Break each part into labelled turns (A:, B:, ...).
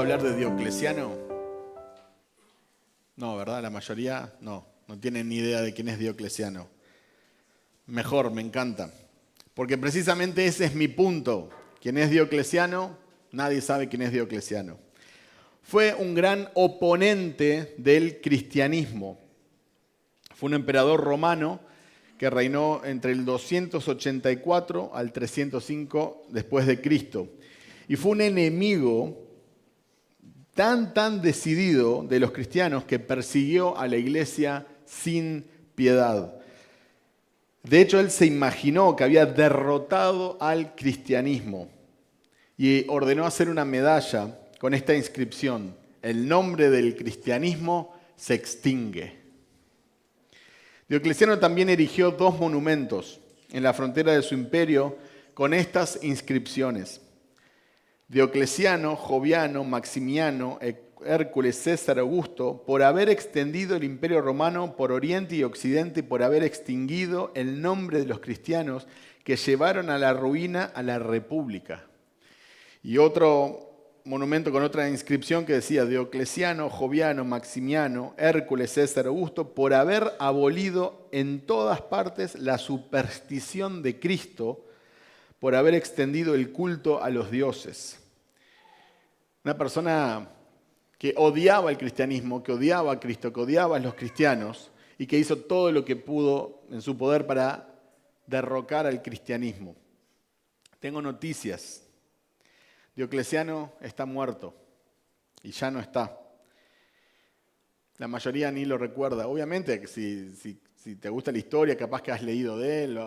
A: hablar de Diocleciano? No, ¿verdad? La mayoría no tienen ni idea de quién es Diocleciano. Mejor, me encanta. Porque precisamente ese es mi punto. ¿Quién es Diocleciano? Nadie sabe quién es Diocleciano. Fue un gran oponente del cristianismo. Fue un emperador romano que reinó entre el 284 al 305 después de Cristo. Y fue un enemigo tan decidido de los cristianos que persiguió a la iglesia sin piedad. De hecho, él se imaginó que había derrotado al cristianismo y ordenó hacer una medalla con esta inscripción: el nombre del cristianismo se extingue. Diocleciano también erigió 2 monumentos en la frontera de su imperio con estas inscripciones: Diocleciano, Joviano, Maximiano, Hércules, César, Augusto, por haber extendido el imperio romano por oriente y occidente y por haber extinguido el nombre de los cristianos que llevaron a la ruina a la república. Y otro monumento con otra inscripción que decía: Diocleciano, Joviano, Maximiano, Hércules, César, Augusto, por haber abolido en todas partes la superstición de Cristo, por haber extendido el culto a los dioses. Una persona que odiaba el cristianismo, que odiaba a Cristo, que odiaba a los cristianos y que hizo todo lo que pudo en su poder para derrocar al cristianismo. Tengo noticias. Diocleciano está muerto y ya no está. La mayoría ni lo recuerda. Obviamente que si te gusta la historia, capaz que has leído de él,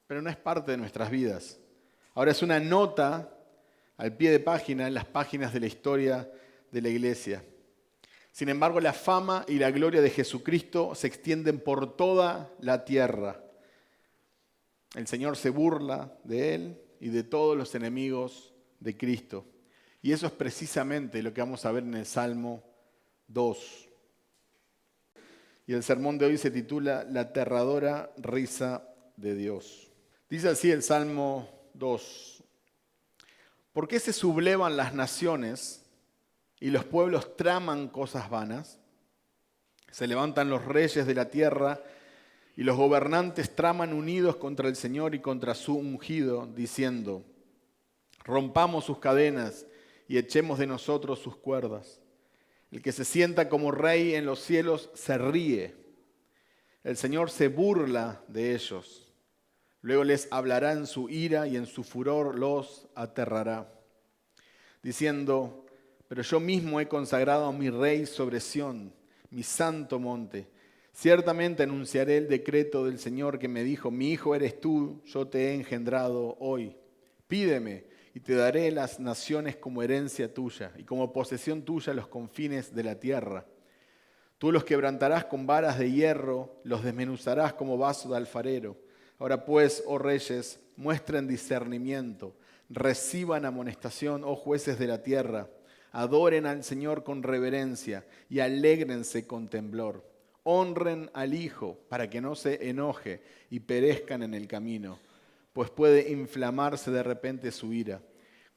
A: pero no es parte de nuestras vidas. Ahora es una nota al pie de página en las páginas de la historia de la iglesia. Sin embargo, la fama y la gloria de Jesucristo se extienden por toda la tierra. El Señor se burla de él y de todos los enemigos de Cristo. Y eso es precisamente lo que vamos a ver en el Salmo 2. Y el sermón de hoy se titula La aterradora risa de Dios. Dice así el Salmo 2. ¿Por qué se sublevan las naciones y los pueblos traman cosas vanas? Se levantan los reyes de la tierra y los gobernantes traman unidos contra el Señor y contra su ungido, diciendo: rompamos sus cadenas y echemos de nosotros sus cuerdas. El que se sienta como rey en los cielos se ríe. El Señor se burla de ellos. Luego les hablará en su ira y en su furor los aterrará, diciendo: pero yo mismo he consagrado a mi rey sobre Sión, mi santo monte. Ciertamente anunciaré el decreto del Señor que me dijo: mi hijo eres tú, yo te he engendrado hoy. Pídeme y te daré las naciones como herencia tuya y como posesión tuya los confines de la tierra. Tú los quebrantarás con varas de hierro, los desmenuzarás como vaso de alfarero. Ahora pues, oh reyes, muestren discernimiento, reciban amonestación, oh jueces de la tierra. Adoren al Señor con reverencia y alégrense con temblor. Honren al Hijo para que no se enoje y perezcan en el camino, pues puede inflamarse de repente su ira.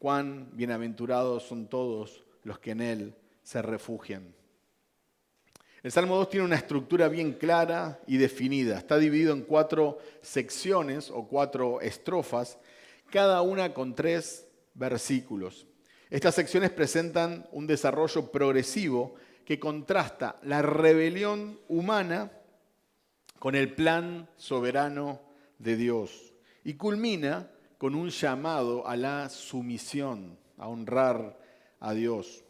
A: Cuán bienaventurados son todos los que en Él se refugian. El Salmo 2 tiene una estructura bien clara y definida. Está dividido en 4 secciones o 4 estrofas, cada una con 3 versículos. Estas secciones presentan un desarrollo progresivo que contrasta la rebelión humana con el plan soberano de Dios y culmina con un llamado a la sumisión, a honrar a Dios.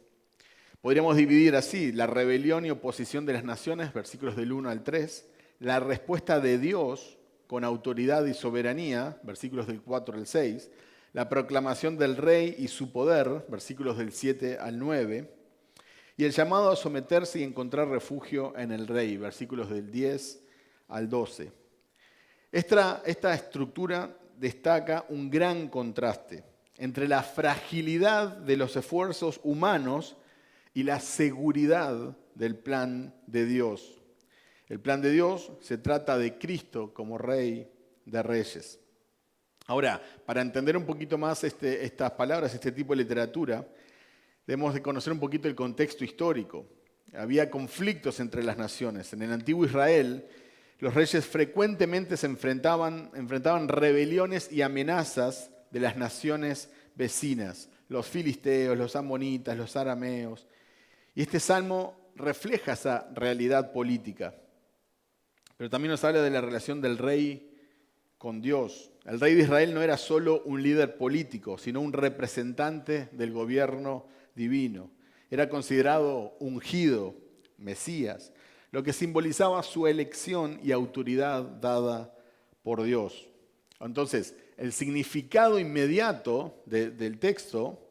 A: Podríamos dividir así: la rebelión y oposición de las naciones, versículos del 1 al 3, la respuesta de Dios con autoridad y soberanía, versículos del 4 al 6, la proclamación del rey y su poder, versículos del 7 al 9, y el llamado a someterse y encontrar refugio en el rey, versículos del 10 al 12. Esta estructura destaca un gran contraste entre la fragilidad de los esfuerzos humanos y la seguridad del plan de Dios. El plan de Dios se trata de Cristo como Rey de Reyes. Ahora, para entender un poquito más estas palabras, este tipo de literatura, debemos de conocer un poquito el contexto histórico. Había conflictos entre las naciones. En el antiguo Israel, los reyes frecuentemente se enfrentaban rebeliones y amenazas de las naciones vecinas, los filisteos, los amonitas, los arameos. Y este salmo refleja esa realidad política. Pero también nos habla de la relación del rey con Dios. El rey de Israel no era solo un líder político, sino un representante del gobierno divino. Era considerado ungido, Mesías, lo que simbolizaba su elección y autoridad dada por Dios. Entonces, el significado inmediato del texto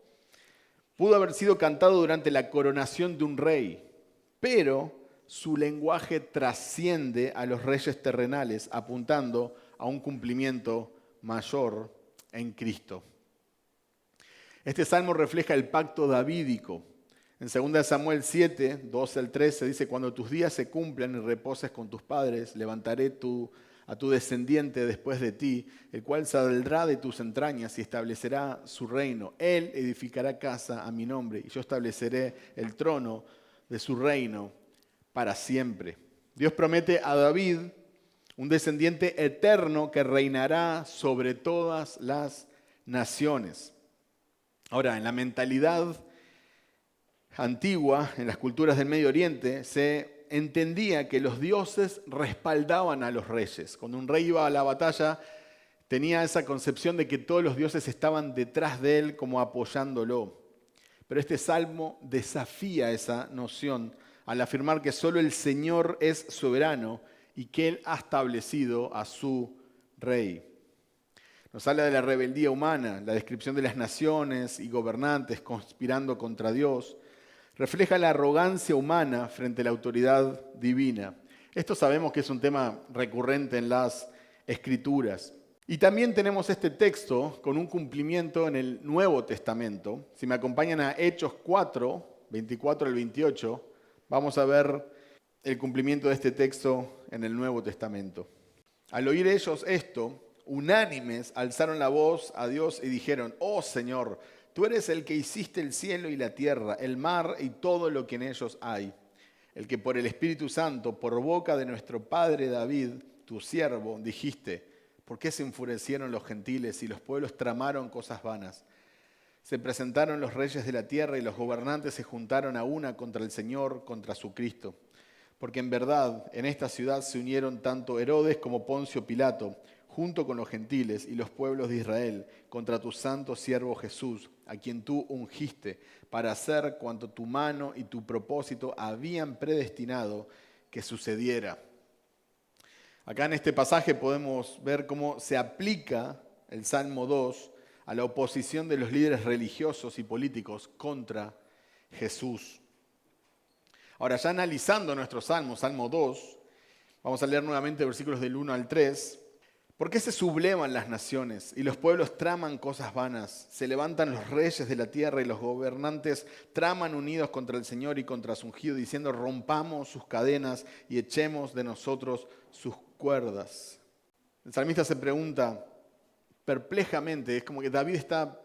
A: pudo haber sido cantado durante la coronación de un rey, pero su lenguaje trasciende a los reyes terrenales, apuntando a un cumplimiento mayor en Cristo. Este salmo refleja el pacto davídico. En 2 Samuel 7, 12 al 13 dice: cuando tus días se cumplan y reposes con tus padres, levantaré a tu descendiente después de ti, el cual saldrá de tus entrañas y establecerá su reino. Él edificará casa a mi nombre y yo estableceré el trono de su reino para siempre. Dios promete a David un descendiente eterno que reinará sobre todas las naciones. Ahora, en la mentalidad antigua, en las culturas del Medio Oriente, se entendía que los dioses respaldaban a los reyes. Cuando un rey iba a la batalla, tenía esa concepción de que todos los dioses estaban detrás de él como apoyándolo. Pero este salmo desafía esa noción al afirmar que solo el Señor es soberano y que Él ha establecido a su rey. Nos habla de la rebeldía humana, la descripción de las naciones y gobernantes conspirando contra Dios. Refleja la arrogancia humana frente a la autoridad divina. Esto sabemos que es un tema recurrente en las Escrituras. Y también tenemos este texto con un cumplimiento en el Nuevo Testamento. Si me acompañan a Hechos 4, 24 al 28, vamos a ver el cumplimiento de este texto en el Nuevo Testamento. Al oír ellos esto, unánimes alzaron la voz a Dios y dijeron: oh Señor, tú eres el que hiciste el cielo y la tierra, el mar y todo lo que en ellos hay. El que por el Espíritu Santo, por boca de nuestro padre David, tu siervo, dijiste: ¿por qué se enfurecieron los gentiles y los pueblos tramaron cosas vanas? Se presentaron los reyes de la tierra y los gobernantes se juntaron a una contra el Señor, contra su Cristo. Porque en verdad en esta ciudad se unieron tanto Herodes como Poncio Pilato, junto con los gentiles y los pueblos de Israel, contra tu santo siervo Jesús, a quien tú ungiste, para hacer cuanto tu mano y tu propósito habían predestinado que sucediera. Acá en este pasaje podemos ver cómo se aplica el Salmo 2 a la oposición de los líderes religiosos y políticos contra Jesús. Ahora, ya analizando nuestro Salmo, Salmo 2, vamos a leer nuevamente versículos del 1 al 3. ¿Por qué se sublevan las naciones y los pueblos traman cosas vanas? Se levantan los reyes de la tierra y los gobernantes traman unidos contra el Señor y contra su ungido, diciendo: rompamos sus cadenas y echemos de nosotros sus cuerdas. El salmista se pregunta perplejamente, es como que David está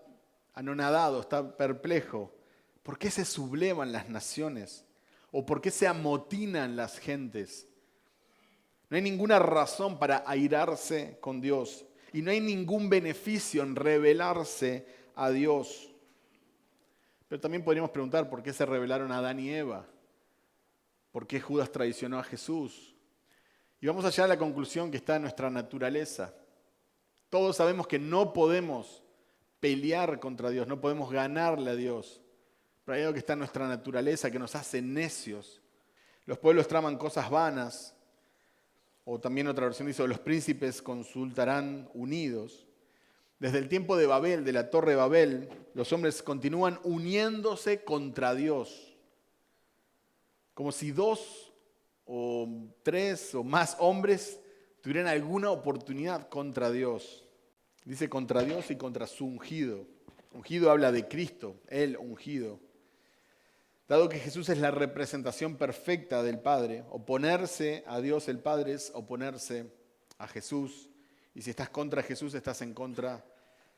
A: anonadado, está perplejo. ¿Por qué se sublevan las naciones? ¿O por qué se amotinan las gentes? No hay ninguna razón para airarse con Dios y no hay ningún beneficio en rebelarse a Dios. Pero también podríamos preguntar por qué se rebelaron Adán y Eva, por qué Judas traicionó a Jesús. Y vamos a llegar a la conclusión que está en nuestra naturaleza. Todos sabemos que no podemos pelear contra Dios, no podemos ganarle a Dios. Pero hay algo que está en nuestra naturaleza que nos hace necios. Los pueblos traman cosas vanas. O también otra versión dice: los príncipes consultarán unidos. Desde el tiempo de Babel, de la torre de Babel, los hombres continúan uniéndose contra Dios. Como si 2 o 3 o más hombres tuvieran alguna oportunidad contra Dios. Dice contra Dios y contra su ungido. Ungido habla de Cristo, el ungido. Dado que Jesús es la representación perfecta del Padre, oponerse a Dios el Padre es oponerse a Jesús. Y si estás contra Jesús, estás en contra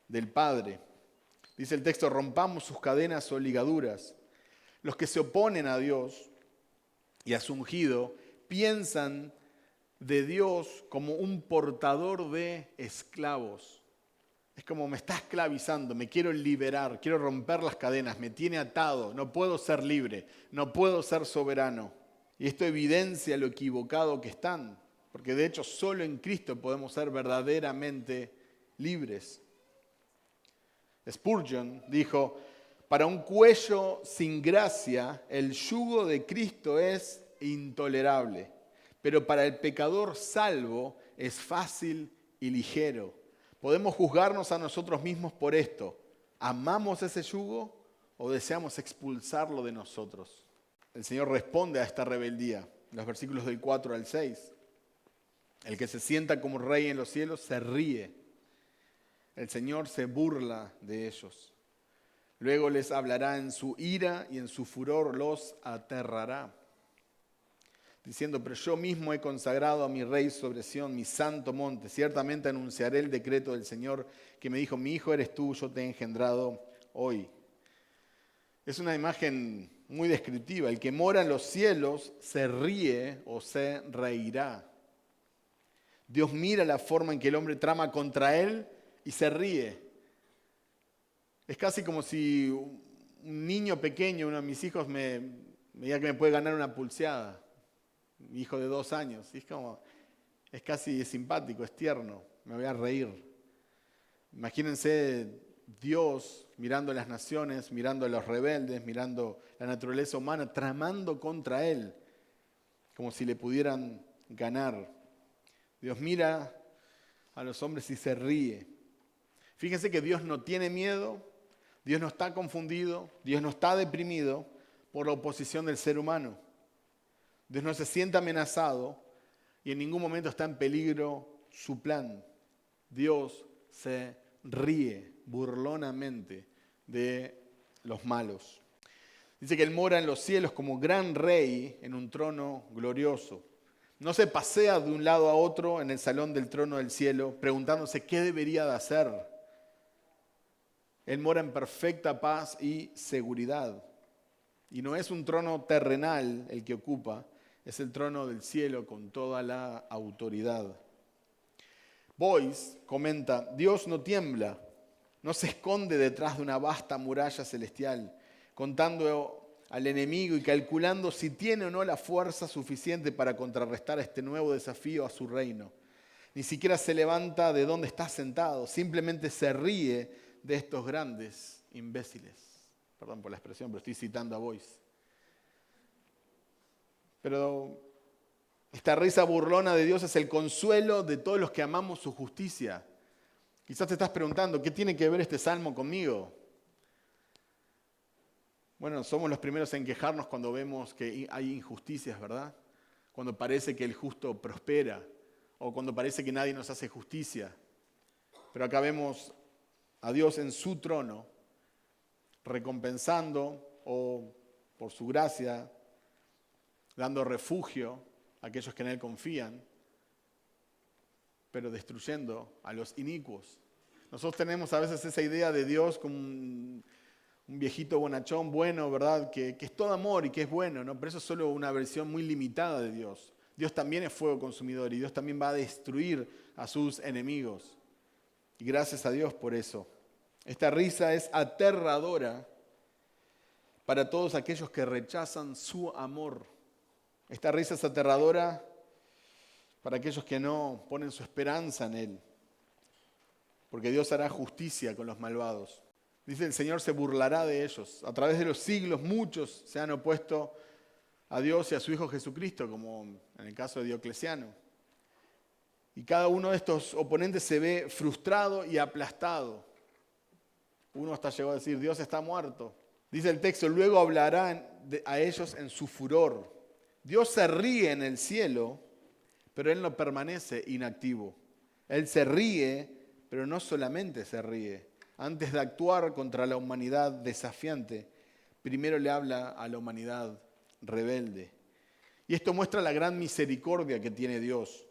A: del Padre. Dice el texto: rompamos sus cadenas o ligaduras. Los que se oponen a Dios y a su ungido piensan de Dios como un portador de esclavos. Es como me está esclavizando, me quiero liberar, quiero romper las cadenas, me tiene atado, no puedo ser libre, no puedo ser soberano. Y esto evidencia lo equivocado que están, porque de hecho solo en Cristo podemos ser verdaderamente libres. Spurgeon dijo, para un cuello sin gracia, el yugo de Cristo es intolerable, pero para el pecador salvo es fácil y ligero. Podemos juzgarnos a nosotros mismos por esto. ¿Amamos ese yugo o deseamos expulsarlo de nosotros? El Señor responde a esta rebeldía, en los versículos del 4 al 6. El que se sienta como rey en los cielos se ríe. El Señor se burla de ellos. Luego les hablará en su ira y en su furor los aterrará, diciendo, pero yo mismo he consagrado a mi rey sobre Sión, mi santo monte. Ciertamente anunciaré el decreto del Señor que me dijo, mi hijo eres tú, yo te he engendrado hoy. Es una imagen muy descriptiva. El que mora en los cielos se ríe o se reirá. Dios mira la forma en que el hombre trama contra él y se ríe. Es casi como si un niño pequeño, uno de mis hijos, me diga que me puede ganar una pulseada. Mi hijo de 2 años. Y es casi simpático, es tierno. Me voy a reír. Imagínense Dios mirando las naciones, mirando a los rebeldes, mirando la naturaleza humana, tramando contra él, como si le pudieran ganar. Dios mira a los hombres y se ríe. Fíjense que Dios no tiene miedo, Dios no está confundido, Dios no está deprimido por la oposición del ser humano. Dios no se siente amenazado y en ningún momento está en peligro su plan. Dios se ríe burlonamente de los malos. Dice que Él mora en los cielos como gran rey en un trono glorioso. No se pasea de un lado a otro en el salón del trono del cielo preguntándose qué debería de hacer. Él mora en perfecta paz y seguridad. Y no es un trono terrenal el que ocupa, es el trono del cielo con toda la autoridad. Boyce comenta, Dios no tiembla, no se esconde detrás de una vasta muralla celestial, contando al enemigo y calculando si tiene o no la fuerza suficiente para contrarrestar este nuevo desafío a su reino. Ni siquiera se levanta de donde está sentado, simplemente se ríe de estos grandes imbéciles. Perdón por la expresión, pero estoy citando a Boyce. Pero esta risa burlona de Dios es el consuelo de todos los que amamos su justicia. Quizás te estás preguntando, ¿qué tiene que ver este salmo conmigo? Bueno, somos los primeros en quejarnos cuando vemos que hay injusticias, ¿verdad? Cuando parece que el justo prospera o cuando parece que nadie nos hace justicia. Pero acá vemos a Dios en su trono, recompensando o por su gracia, dando refugio a aquellos que en Él confían, pero destruyendo a los inicuos. Nosotros tenemos a veces esa idea de Dios como un viejito bonachón bueno, ¿verdad? Que es todo amor y que es bueno, ¿no? Pero eso es solo una versión muy limitada de Dios. Dios también es fuego consumidor y Dios también va a destruir a sus enemigos. Y gracias a Dios por eso. Esta risa es aterradora para todos aquellos que rechazan su amor. Esta risa es aterradora para aquellos que no ponen su esperanza en Él, porque Dios hará justicia con los malvados. Dice, el Señor se burlará de ellos. A través de los siglos muchos se han opuesto a Dios y a su Hijo Jesucristo, como en el caso de Diocleciano. Y cada uno de estos oponentes se ve frustrado y aplastado. Uno hasta llegó a decir, Dios está muerto. Dice el texto, luego hablará a ellos en su furor. Dios se ríe en el cielo, pero Él no permanece inactivo. Él se ríe, pero no solamente se ríe. Antes de actuar contra la humanidad desafiante, primero le habla a la humanidad rebelde. Y esto muestra la gran misericordia que tiene Dios.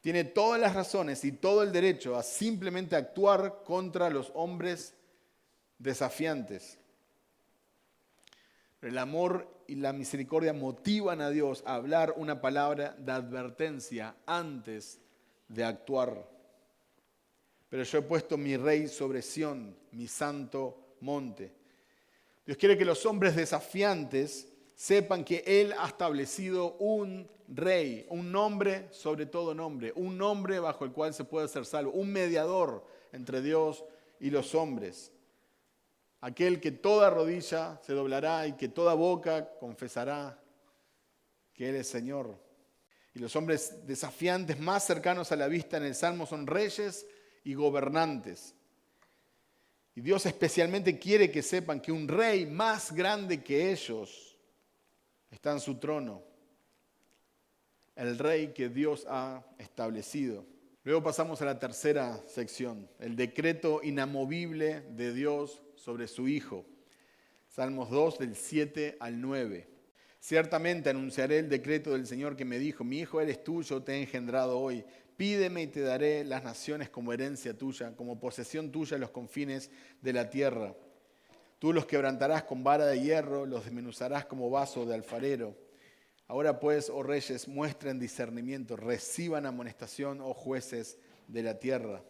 A: Tiene todas las razones y todo el derecho a simplemente actuar contra los hombres desafiantes. El amor y la misericordia motivan a Dios a hablar una palabra de advertencia antes de actuar. Pero yo he puesto mi rey sobre Sión, mi santo monte. Dios quiere que los hombres desafiantes sepan que Él ha establecido un rey, un nombre sobre todo nombre, un nombre bajo el cual se puede ser salvo, un mediador entre Dios y los hombres. Aquel que toda rodilla se doblará y que toda boca confesará que Él es Señor. Y los hombres desafiantes más cercanos a la vista en el Salmo son reyes y gobernantes. Y Dios especialmente quiere que sepan que un rey más grande que ellos está en su trono. El rey que Dios ha establecido. Luego pasamos a la tercera sección, el decreto inamovible de Dios sobre su Hijo. Salmos 2 del 7 al 9. Ciertamente anunciaré el decreto del Señor que me dijo, mi hijo eres tú, yo te he engendrado hoy. Pídeme y te daré las naciones como herencia tuya, como posesión tuya los confines de la tierra. Tú los quebrantarás con vara de hierro, los desmenuzarás como vaso de alfarero. Ahora pues, oh reyes, muestren discernimiento, reciban amonestación, oh jueces de la tierra.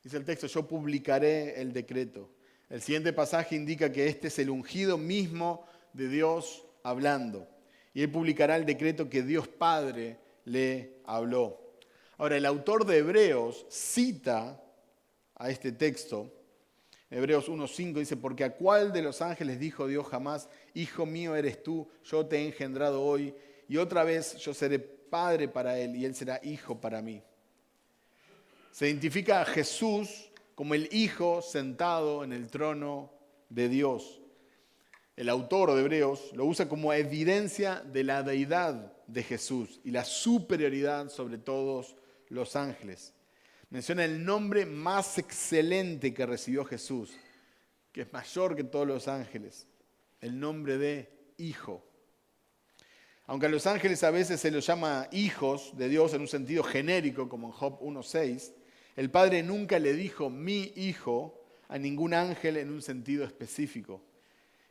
A: Dice el texto, yo publicaré el decreto. El siguiente pasaje indica que este es el ungido mismo de Dios hablando. Y él publicará el decreto que Dios Padre le habló. Ahora, el autor de Hebreos cita a este texto. Hebreos 1.5 dice, porque a cuál de los ángeles dijo Dios jamás, hijo mío eres tú, yo te he engendrado hoy, y otra vez yo seré padre para él, y él será hijo para mí. Se identifica a Jesús como el Hijo sentado en el trono de Dios. El autor de Hebreos lo usa como evidencia de la deidad de Jesús y la superioridad sobre todos los ángeles. Menciona el nombre más excelente que recibió Jesús, que es mayor que todos los ángeles, el nombre de Hijo. Aunque a los ángeles a veces se los llama hijos de Dios en un sentido genérico, como en Job 1.6, el Padre nunca le dijo mi hijo a ningún ángel en un sentido específico.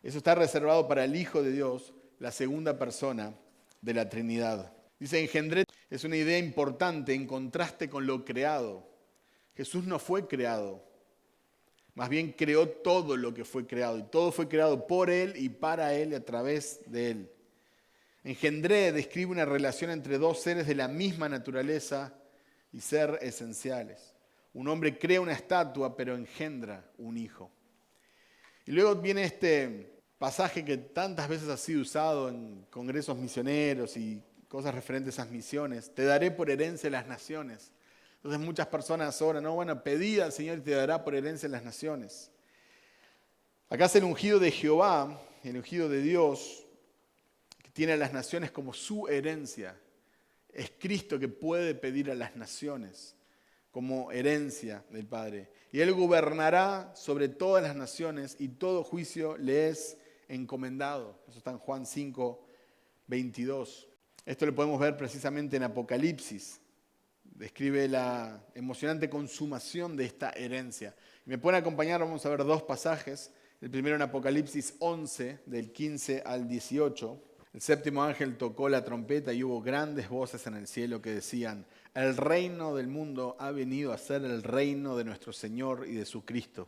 A: Eso está reservado para el Hijo de Dios, la segunda persona de la Trinidad. Dice, engendré es una idea importante en contraste con lo creado. Jesús no fue creado, más bien creó todo lo que fue creado, y todo fue creado por Él y para Él y a través de Él. Engendré describe una relación entre dos seres de la misma naturaleza y ser esenciales. Un hombre crea una estatua, pero engendra un hijo. Y luego viene este pasaje que tantas veces ha sido usado en congresos misioneros y cosas referentes a esas misiones. Te daré por herencia las naciones. Entonces muchas personas oran, no, bueno, pedí al Señor y te dará por herencia las naciones. Acá es el ungido de Jehová, el ungido de Dios, que tiene a las naciones como su herencia. Es Cristo que puede pedir a las naciones como herencia del Padre. Y Él gobernará sobre todas las naciones y todo juicio le es encomendado. Eso está en Juan 5:22. Esto lo podemos ver precisamente en Apocalipsis. Describe la emocionante consumación de esta herencia. Me pueden acompañar, vamos a ver dos pasajes. El primero en Apocalipsis 11, del 15 al 18. El séptimo ángel tocó la trompeta y hubo grandes voces en el cielo que decían, el reino del mundo ha venido a ser el reino de nuestro Señor y de su Cristo.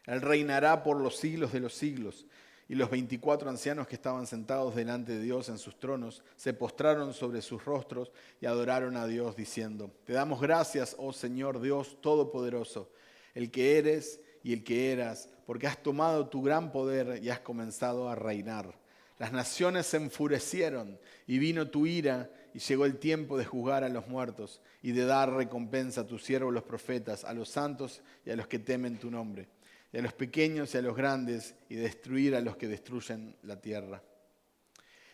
A: Él reinará por los siglos de los siglos. Y los 24 ancianos que estaban sentados delante de Dios en sus tronos se postraron sobre sus rostros y adoraron a Dios diciendo, te damos gracias, oh Señor Dios Todopoderoso, el que eres y el que eras, porque has tomado tu gran poder y has comenzado a reinar. Las naciones se enfurecieron y vino tu ira y llegó el tiempo de juzgar a los muertos y de dar recompensa a tus siervos los profetas, a los santos y a los que temen tu nombre, y a los pequeños y a los grandes, y destruir a los que destruyen la tierra.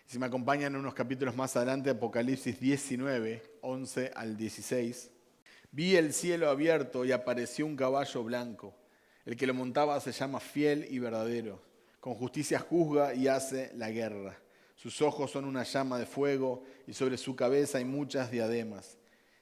A: Si me acompañan unos capítulos más adelante, Apocalipsis 19, 11 al 16, vi el cielo abierto y apareció un caballo blanco. El que lo montaba se llama Fiel y Verdadero. Con justicia juzga y hace la guerra. Sus ojos son una llama de fuego y sobre su cabeza hay muchas diademas.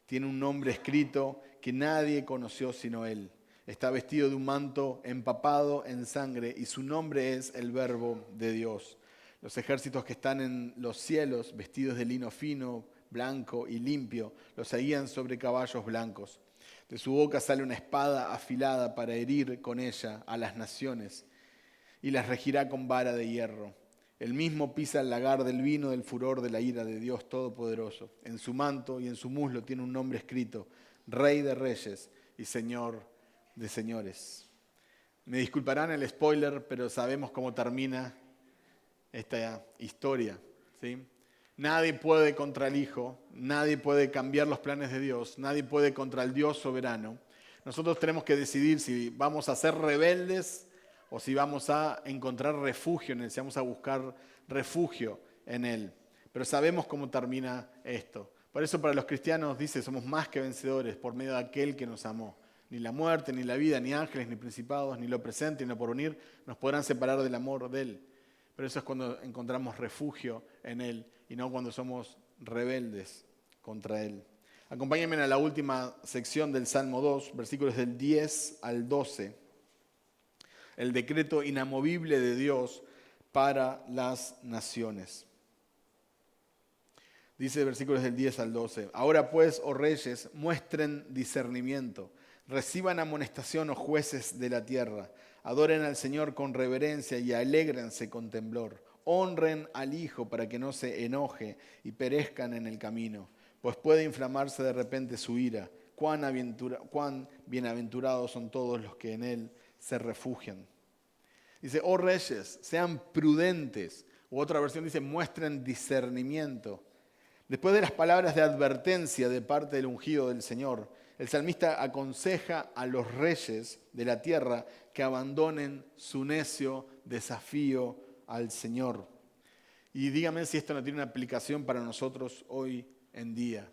A: Tiene un nombre escrito que nadie conoció sino él. Está vestido de un manto empapado en sangre y su nombre es el Verbo de Dios. Los ejércitos que están en los cielos, vestidos de lino fino, blanco y limpio, los seguían sobre caballos blancos. De su boca sale una espada afilada para herir con ella a las naciones y las regirá con vara de hierro. Él mismo pisa el lagar del vino del furor de la ira de Dios Todopoderoso. En su manto y en su muslo tiene un nombre escrito: Rey de Reyes y Señor de Señores. Me disculparán el spoiler, pero sabemos cómo termina esta historia, ¿sí? Nadie puede contra el Hijo, nadie puede cambiar los planes de Dios, nadie puede contra el Dios soberano. Nosotros tenemos que decidir si vamos a ser rebeldes o si vamos a encontrar refugio en Él, si vamos a buscar refugio en Él. Pero sabemos cómo termina esto. Por eso para los cristianos dice, somos más que vencedores por medio de aquel que nos amó. Ni la muerte, ni la vida, ni ángeles, ni principados, ni lo presente, ni lo porvenir nos podrán separar del amor de Él. Pero eso es cuando encontramos refugio en Él y no cuando somos rebeldes contra Él. Acompáñenme a la última sección del Salmo 2, versículos del 10 al 12. El decreto inamovible de Dios para las naciones. Dice versículos del 10 al 12. Ahora pues, oh reyes, muestren discernimiento. Reciban amonestación, oh jueces de la tierra. Adoren al Señor con reverencia y alégrense con temblor. Honren al Hijo para que no se enoje y perezcan en el camino, pues puede inflamarse de repente su ira. Cuán bienaventurados son todos los que en Él se refugian. Dice, oh reyes, sean prudentes. U otra versión dice, muestren discernimiento. Después de las palabras de advertencia de parte del ungido del Señor, el salmista aconseja a los reyes de la tierra que abandonen su necio desafío al Señor. Y dígame si esto no tiene una aplicación para nosotros hoy en día.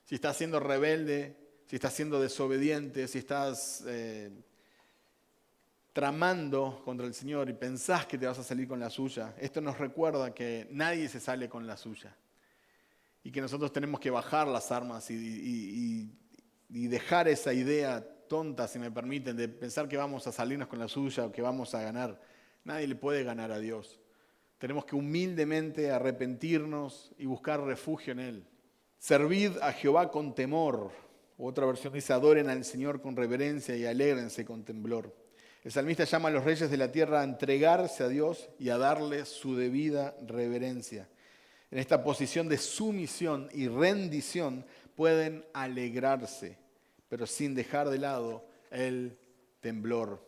A: Si estás siendo rebelde, si estás siendo desobediente, si estás tramando contra el Señor y pensás que te vas a salir con la suya, esto nos recuerda que nadie se sale con la suya. Y que nosotros tenemos que bajar las armas y dejar esa idea tonta, si me permiten, de pensar que vamos a salirnos con la suya o que vamos a ganar. Nadie le puede ganar a Dios. Tenemos que humildemente arrepentirnos y buscar refugio en Él. Servid a Jehová con temor. Otra versión dice, adoren al Señor con reverencia y alégrense con temblor. El salmista llama a los reyes de la tierra a entregarse a Dios y a darle su debida reverencia. En esta posición de sumisión y rendición pueden alegrarse, pero sin dejar de lado el temblor.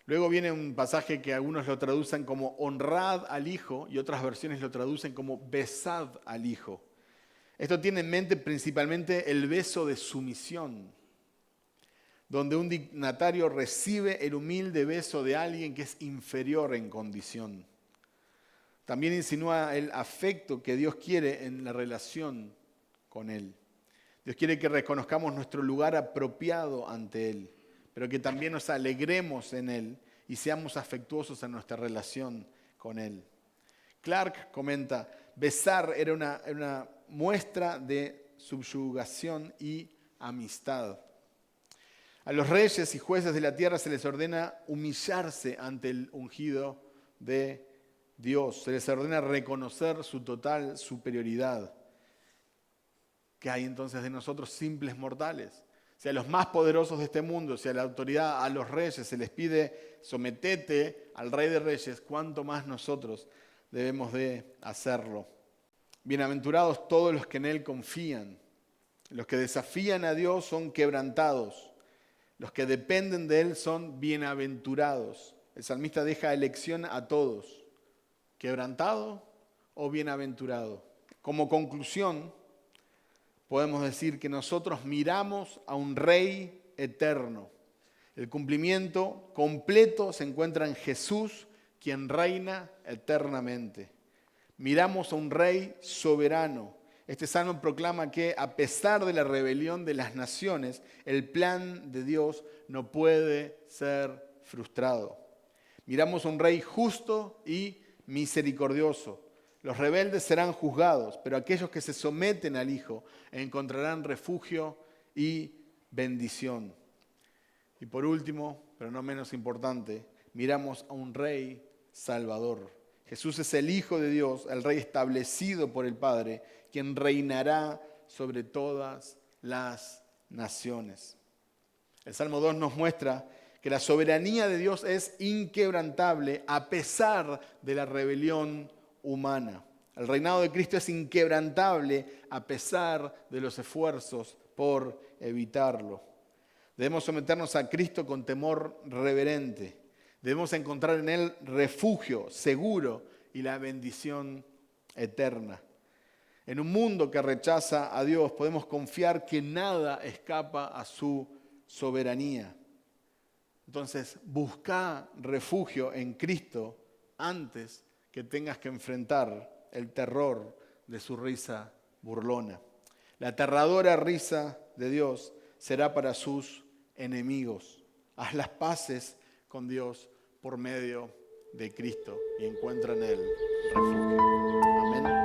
A: Luego viene un pasaje que algunos lo traducen como honrad al Hijo y otras versiones lo traducen como besad al Hijo. Esto tiene en mente principalmente el beso de sumisión, donde un dignatario recibe el humilde beso de alguien que es inferior en condición. También insinúa el afecto que Dios quiere en la relación con Él. Dios quiere que reconozcamos nuestro lugar apropiado ante Él, pero que también nos alegremos en Él y seamos afectuosos en nuestra relación con Él. Clark comenta, besar era una muestra de subyugación y amistad. A los reyes y jueces de la tierra se les ordena humillarse ante el ungido de Dios, se les ordena reconocer su total superioridad. ¿Qué hay entonces de nosotros simples mortales? Si a los más poderosos de este mundo, si a la autoridad, a los reyes se les pide sometete al Rey de Reyes, ¿cuánto más nosotros debemos de hacerlo? Bienaventurados todos los que en Él confían. Los que desafían a Dios son quebrantados. Los que dependen de Él son bienaventurados. El salmista deja elección a todos. ¿Quebrantado o bienaventurado? Como conclusión, podemos decir que nosotros miramos a un Rey eterno. El cumplimiento completo se encuentra en Jesús, quien reina eternamente. Miramos a un Rey soberano. Este salmo proclama que a pesar de la rebelión de las naciones, el plan de Dios no puede ser frustrado. Miramos a un Rey justo y misericordioso. Los rebeldes serán juzgados, pero aquellos que se someten al Hijo encontrarán refugio y bendición. Y por último, pero no menos importante, miramos a un Rey Salvador. Jesús es el Hijo de Dios, el Rey establecido por el Padre, quien reinará sobre todas las naciones. El Salmo 2 nos muestra que la soberanía de Dios es inquebrantable a pesar de la rebelión humana. El reinado de Cristo es inquebrantable a pesar de los esfuerzos por evitarlo. Debemos someternos a Cristo con temor reverente. Debemos encontrar en Él refugio seguro y la bendición eterna. En un mundo que rechaza a Dios, podemos confiar que nada escapa a su soberanía. Entonces, busca refugio en Cristo antes que tengas que enfrentar el terror de su risa burlona. La aterradora risa de Dios será para sus enemigos. Haz las paces con Dios por medio de Cristo y encuentra en Él refugio. Amén.